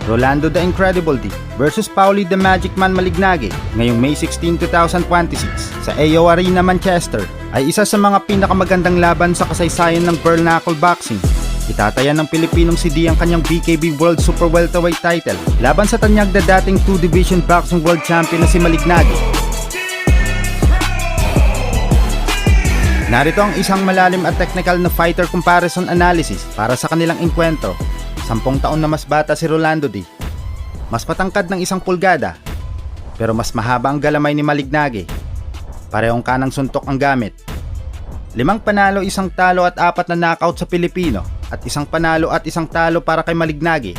Rolando the Incredible D versus Paulie the Magic Man Malignaggi ngayong May 16, 2026 sa AO Arena, Manchester ay isa sa mga pinakamagandang laban sa kasaysayan ng bare knuckle boxing. Itataya ng Pilipinong si D ang kanyang BKB World Super Welterweight title laban sa tanyag na dating 2-division boxing world champion na si Malignaggi. Narito ang isang malalim at technical na fighter comparison analysis para sa kanilang enkwentro. 10 taon na mas bata si Rolando D. Mas patangkad ng 1 pulgada, pero mas mahaba ang galamay ni Malignaggi. Parehong kanang suntok ang gamit. 5 panalo, 1 talo at 4 na knockout sa Pilipino at 1 panalo at 1 talo para kay Malignaggi.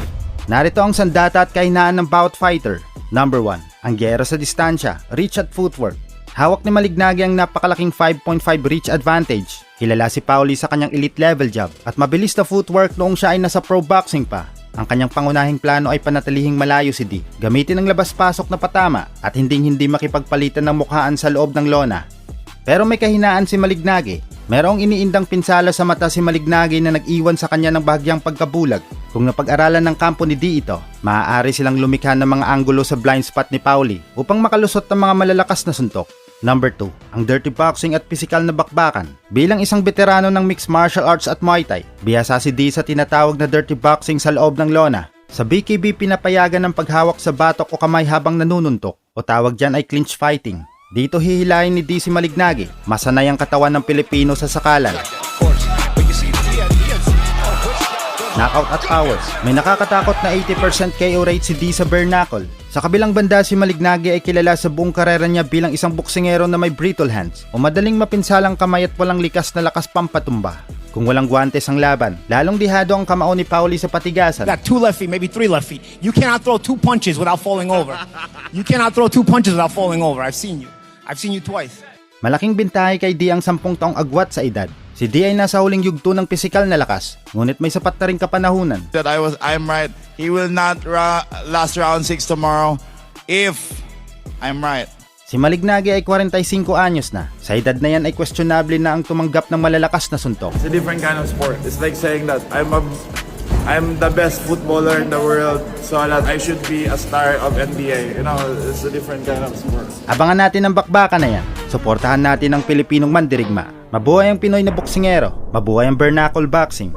Narito ang sandata at kahinaan ng bawat fighter. Number 1, ang gyera sa distansya, reach at footwork. Hawak ni Malignaggi ang napakalaking 5.5 reach advantage. Kilala si Paulie sa kanyang elite level jab at mabilis na footwork noong siya ay nasa pro boxing pa. Ang kanyang pangunahing plano ay panatilihing malayo si D. Gamitin ang labas-pasok na patama at hindi makipagpalitan ng mukhaan sa loob ng lona. Pero may kahinaan si Malignaggi. Merong iniindang pinsala sa mata si Malignaggi na nag-iwan sa kanya ng bahagyang pagkabulag. Kung napag-aralan ng kampo ni D ito, maaari silang lumikha ng mga anggulo sa blind spot ni Paulie upang makalusot ng mga malalakas na suntok. Number 2, ang dirty boxing at pisikal na bakbakan. Bilang isang veterano ng mixed martial arts at Muay Thai, bihasa si D sa tinatawag na dirty boxing sa loob ng lona. Sa BKB, pinapayagan ng paghawak sa batok o kamay habang nanununtok, o tawag dyan ay clinch fighting. Dito hihilahin ni D si Malignaggi, masanay ang katawan ng Pilipino sa sakalan. Knockout at power. May nakakatakot na 80% KO rate si D sa bare knuckle. Sa kabilang banda, si Malignaggi ay kilala sa buong karera niya bilang isang boksingero na may brittle hands o madaling mapinsalang kamay at walang likas na lakas pampatumba. Kung walang guwantes ang laban, lalong dihado ang kamao ni Paulie sa patigasan. Got 2 left feet, maybe 3 left feet. You cannot throw 2 punches without falling over. You cannot throw 2 punches without falling over. I've seen you. I've seen you twice. Malaking bintahe kay D ang 10 taong agwat sa edad. Si D ay nasa huling yugto ng pisikal na lakas, ngunit may sapat na rin kapanahunan. That I'm right. He will not last round 6 tomorrow if I'm right. Si Malignaggi ay 45 anyos na. Sa edad na yan ay questionable na ang tumanggap ng malalakas na suntok. It's a different kind of sport. It's like saying that I'm the best footballer in the world, so that I should be a star of NBA. You know, it's a different kind of sport. Abangan natin ang bakbakan na yan. Suportahan natin ang Pilipinong mandirigma. Mabuhay ang Pinoy na boksingero. Mabuhay ang bare knuckle boxing.